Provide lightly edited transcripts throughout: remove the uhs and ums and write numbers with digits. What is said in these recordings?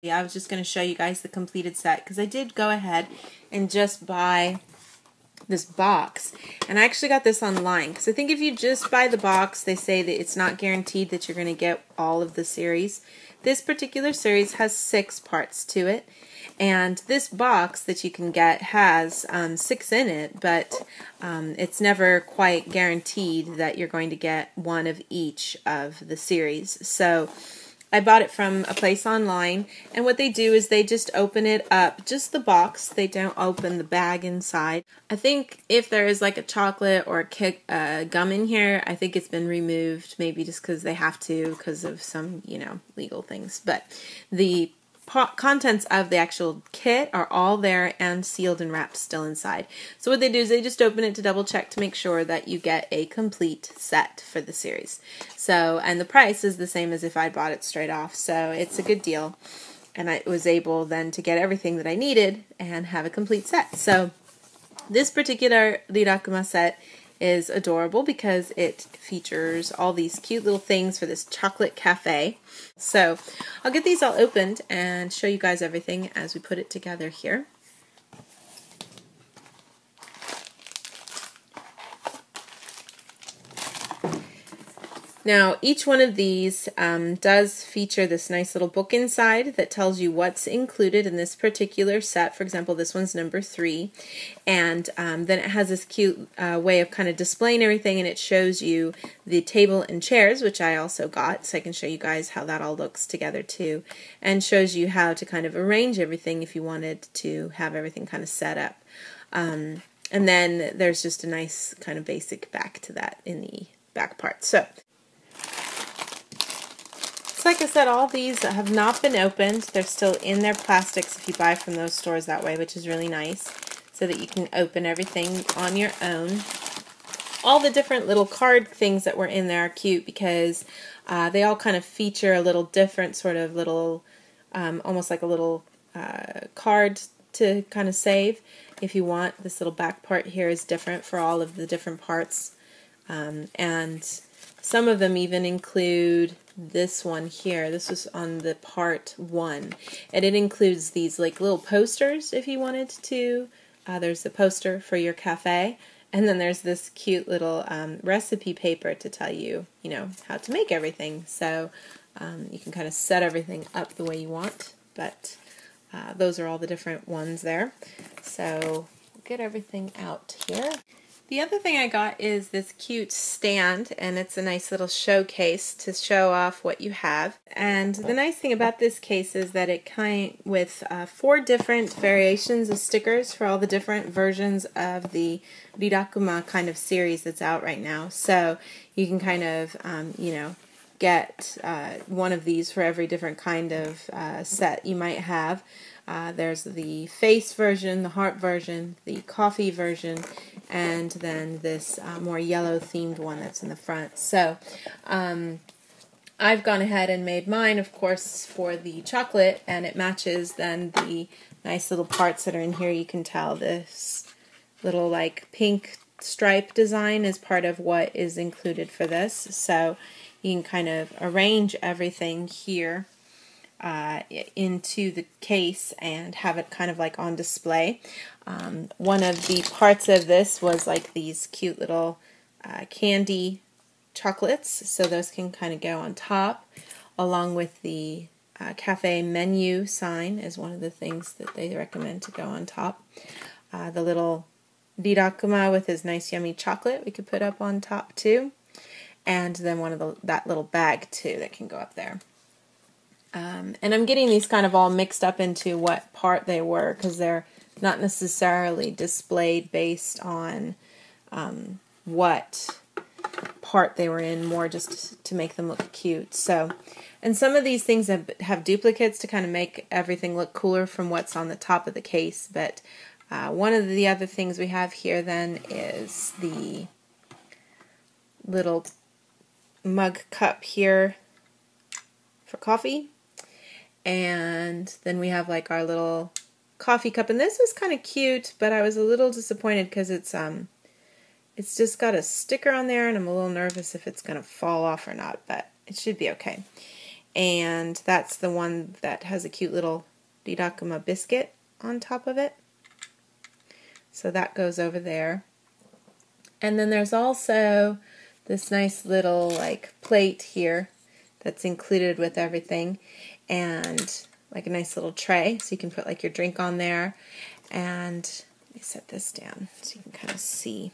Yeah, I was just going to show you guys the completed set because I did go ahead and just buy this box, and I actually got this online because I think if you just buy the box, they say that it's not guaranteed that you're going to get all of the series. This particular series has 6 parts to it, and this box that you can get has 6 in it, but it's never quite guaranteed that you're going to get one of each of the series. So I bought it from a place online, and what they do is they just open it up, just the box. They don't open the bag inside. I think if there is like a chocolate or a gum in here, I think it's been removed, maybe just because they have to because of some, legal things. But the contents of the actual kit are all there and sealed and wrapped still inside. So what they do is they just open it to double check to make sure that you get a complete set for the series. So, and the price is the same as if I bought it straight off, so it's a good deal. And I was able then to get everything that I needed and have a complete set. So this particular Rilakkuma set is adorable because it features all these cute little things for this chocolate cafe. So I'll get these all opened and show you guys everything as we put it together here. Now, each one of these does feature this nice little book inside that tells you what's included in this particular set. For example, this one's number 3. And then it has this cute way of kind of displaying everything, and it shows you the table and chairs, which I also got, so I can show you guys how that all looks together too, and shows you how to kind of arrange everything if you wanted to have everything kind of set up. And then there's just a nice kind of basic back to that in the back part. So like I said, all these have not been opened. They're still in their plastics if you buy from those stores that way, which is really nice, so that you can open everything on your own. All the different little card things that were in there are cute because they all kind of feature a little different sort of little, almost like a little card to kind of save if you want. This little back part here is different for all of the different parts, and some of them even include this one here. This was on the part 1, and it includes these like little posters if you wanted to. There's the poster for your cafe, and then there's this cute little recipe paper to tell you, how to make everything. So you can kind of set everything up the way you want, but those are all the different ones there. So we'll get everything out here. The other thing I got is this cute stand, and it's a nice little showcase to show off what you have. And the nice thing about this case is that it came with 4 different variations of stickers for all the different versions of the Rilakkuma kind of series that's out right now. So you can kind of, get one of these for every different kind of set you might have. There's the face version, the heart version, the coffee version, and then this more yellow themed one that's in the front. So I've gone ahead and made mine, of course, for the chocolate, and it matches then the nice little parts that are in here. You can tell this little like pink stripe design is part of what is included for this. So you can kind of arrange everything here into the case and have it kind of like on display. One of the parts of this was like these cute little candy chocolates, so those can kind of go on top, along with the cafe menu sign is one of the things that they recommend to go on top. The little Rilakkuma with his nice yummy chocolate we could put up on top too, and then one of that little bag too that can go up there. And I'm getting these kind of all mixed up into what part they were, because they're not necessarily displayed based on what part they were in, more just to make them look cute. So, and some of these things have duplicates to kind of make everything look cooler from what's on the top of the case. But one of the other things we have here then is the little mug cup here for coffee. And then we have like our little coffee cup, and this is kind of cute, but I was a little disappointed because it's just got a sticker on there, and I'm a little nervous if it's going to fall off or not, but it should be okay. and that's the one that has a cute little Rilakkuma biscuit on top of it. So that goes over there. And then there's also this nice little like plate here that's included with everything, and like a nice little tray so you can put like your drink on there. And let me set this down so you can kind of see.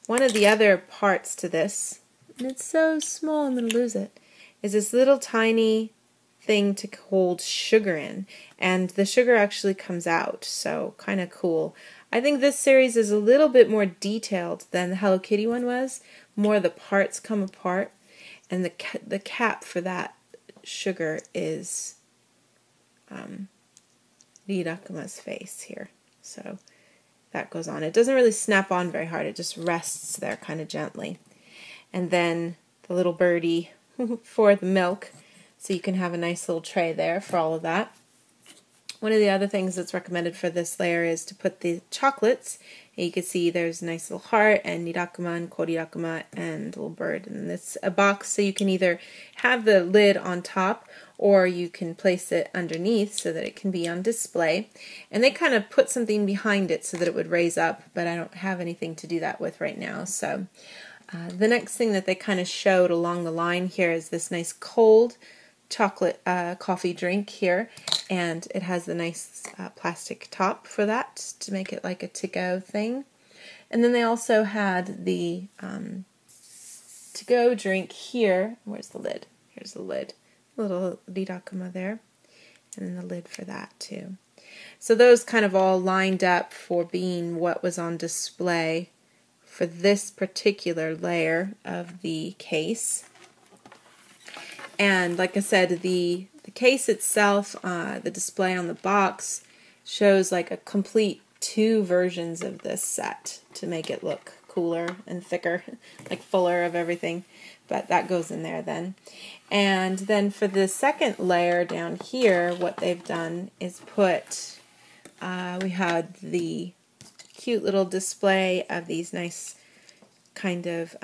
One of the other parts to this, and it's so small I'm going to lose it, is this little tiny thing to hold sugar in, and the sugar actually comes out, so kind of cool. I think this series is a little bit more detailed than the Hello Kitty one was. More of the parts come apart, and the cap for that sugar is Rirakkuma's face here. So that goes on. It doesn't really snap on very hard, it just rests there kind of gently. And then the little birdie for the milk, so you can have a nice little tray there for all of that. One of the other things that's recommended for this layer is to put the chocolates. And you can see there's a nice little heart and Rilakkuma and Korilakkuma and a little bird. And it's a box, so you can either have the lid on top or you can place it underneath so that it can be on display. And they kind of put something behind it so that it would raise up, but I don't have anything to do that with right now. So the next thing that they kind of showed along the line here is this nice cold chocolate coffee drink here, and it has the nice plastic top for that to make it like a to-go thing. And then they also had the to-go drink here. Where's the lid? Here's the lid. A little Rilakkuma there, and then the lid for that too. So those kind of all lined up for being what was on display for this particular layer of the case. And like I said, the case itself, the display on the box, shows like a complete 2 versions of this set to make it look cooler and thicker, like fuller of everything. But that goes in there then. And then for the second layer down here, what they've done is put, we had the cute little display of these nice kind of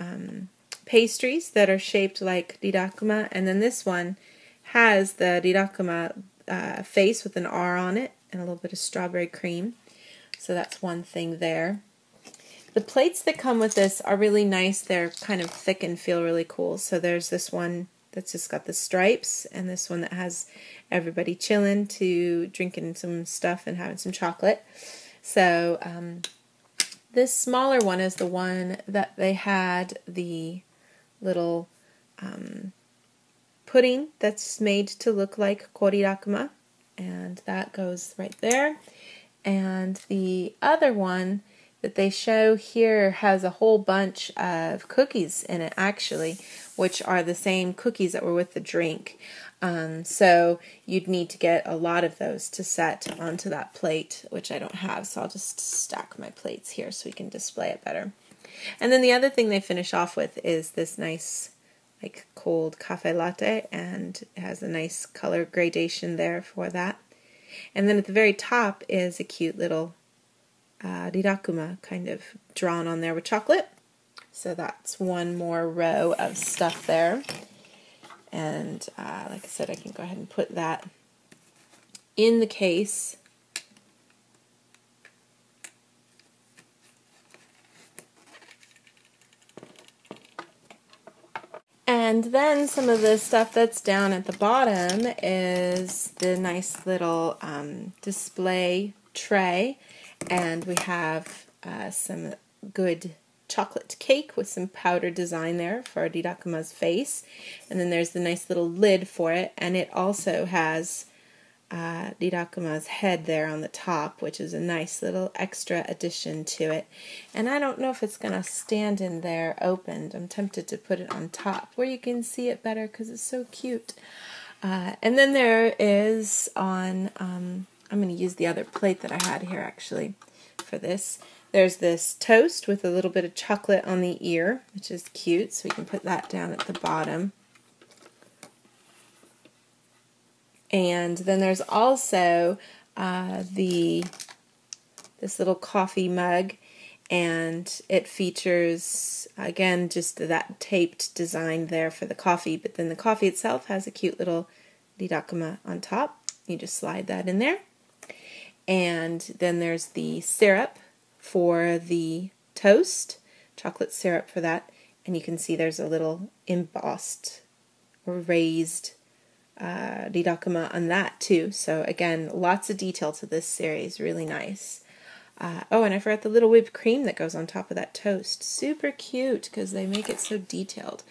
pastries that are shaped like Rilakkuma, and then this one has the Rilakkuma face with an R on it and a little bit of strawberry cream. So that's one thing there. The plates that come with this are really nice. They're kind of thick and feel really cool. So there's this one that's just got the stripes, and this one that has everybody chilling to drinking some stuff and having some chocolate. So this smaller one is the one that they had the little pudding that's made to look like Korilakkuma, and that goes right there. And the other one that they show here has a whole bunch of cookies in it actually, which are the same cookies that were with the drink. So you'd need to get a lot of those to set onto that plate, which I don't have, so I'll just stack my plates here so we can display it better. And then the other thing they finish off with is this nice like cold cafe latte, and it has a nice color gradation there for that. And then at the very top is a cute little Rilakkuma kind of drawn on there with chocolate. So that's one more row of stuff there. And like I said, I can go ahead and put that in the case. And then some of the stuff that's down at the bottom is the nice little display tray. And we have some good chocolate cake with some powder design there for Rirakkuma's face. And then there's the nice little lid for it. And it also has Rirakkuma's head there on the top, which is a nice little extra addition to it. And I don't know if it's going to stand in there opened. I'm tempted to put it on top where you can see it better because it's so cute. And then there is on, I'm going to use the other plate that I had here actually for this. There's this toast with a little bit of chocolate on the ear, which is cute, so we can put that down at the bottom. And then there's also this little coffee mug, and it features, again, just that taped design there for the coffee, but then the coffee itself has a cute little Rilakkuma on top. You just slide that in there. And then there's the syrup for the toast, chocolate syrup for that, and you can see there's a little embossed or raised Rilakkuma on that too. So again, lots of detail to this series, really nice. Oh, and I forgot the little whipped cream that goes on top of that toast. Super cute because they make it so detailed.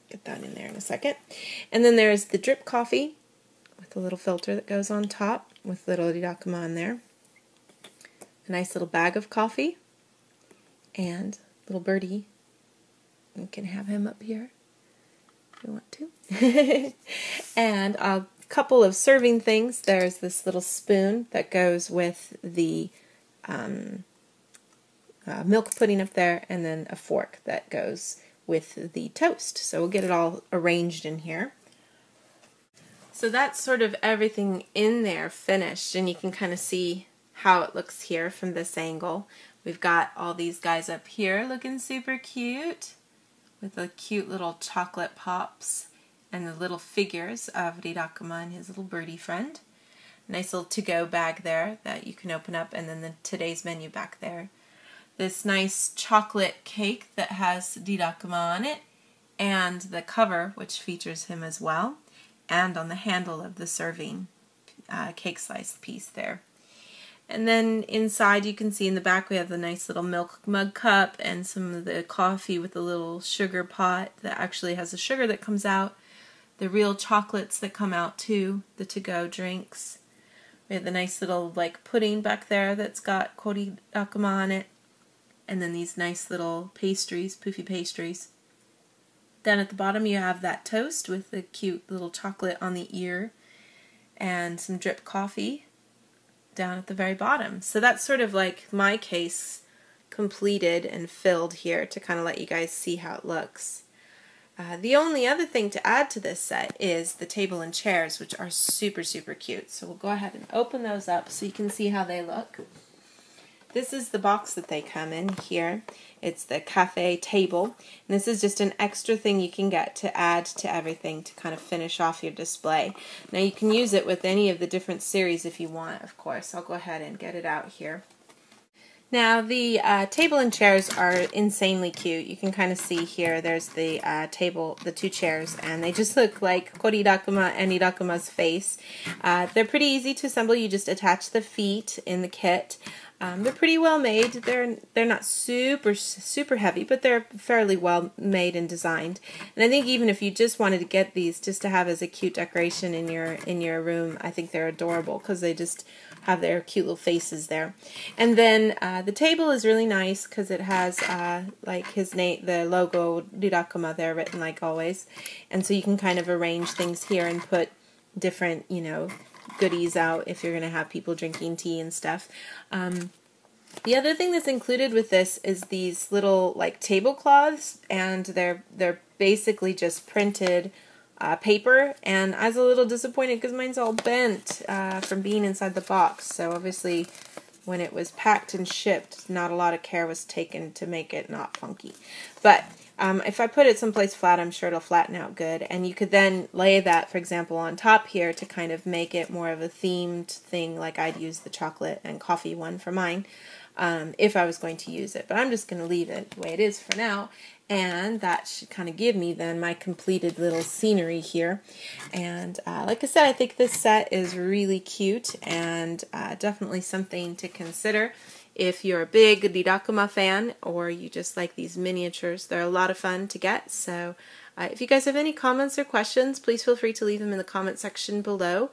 Get that in there in a second. And then there's the drip coffee with a little filter that goes on top with little Rilakkuma on there. A nice little bag of coffee and little birdie. You can have him up here if you want to. And a couple of serving things. There's this little spoon that goes with the milk pudding up there, and then a fork that goes with the toast. So we'll get it all arranged in here. So that's sort of everything in there finished, and you can kind of see how it looks here from this angle. We've got all these guys up here looking super cute with the cute little chocolate pops and the little figures of Rilakkuma and his little birdie friend. Nice little to-go bag there that you can open up, and then the today's menu back there. This nice chocolate cake that has Rilakkuma on it, and the cover, which features him as well, and on the handle of the serving cake slice piece there. And then inside you can see in the back we have the nice little milk mug cup and some of the coffee with the little sugar pot that actually has the sugar that comes out. The real chocolates that come out too, the to-go drinks. We have the nice little like pudding back there that's got Rilakkuma on it. And then these nice little pastries, poofy pastries. Down at the bottom you have that toast with the cute little chocolate on the ear and some drip coffee down at the very bottom. So that's sort of like my case completed and filled here to kind of let you guys see how it looks. The only other thing to add to this set is the table and chairs, which are super, super cute. So we'll go ahead and open those up so you can see how they look. This is the box that they come in here. It's the cafe table. And this is just an extra thing you can get to add to everything to kind of finish off your display. Now you can use it with any of the different series if you want, of course. I'll go ahead and get it out here. Now the table and chairs are insanely cute. You can kind of see here there's the table, the two chairs, and they just look like Rilakkuma and Rirakkuma's face. They're pretty easy to assemble. You just attach the feet in the kit. They're pretty well made. They're not super heavy, but they're fairly well made and designed. And I think even if you just wanted to get these just to have as a cute decoration in your room, I think they're adorable because they just have their cute little faces there. And then the table is really nice because it has like his name, the logo Rilakkuma there written like always. And so you can kind of arrange things here and put different, you know, goodies out if you're going to have people drinking tea and stuff. The other thing that's included with this is these little like tablecloths, and they're basically just printed paper, and I was a little disappointed because mine's all bent from being inside the box. So obviously when it was packed and shipped, not a lot of care was taken to make it not funky. But if I put it someplace flat, I'm sure it'll flatten out good. And you could then lay that, for example, on top here to kind of make it more of a themed thing, like I'd use the chocolate and coffee one for mine if I was going to use it. But I'm just going to leave it the way it is for now. And that should kind of give me then my completed little scenery here. And like I said, I think this set is really cute and definitely something to consider. If you're a big Rilakkuma fan or you just like these miniatures, they're a lot of fun to get. So if you guys have any comments or questions, please feel free to leave them in the comment section below.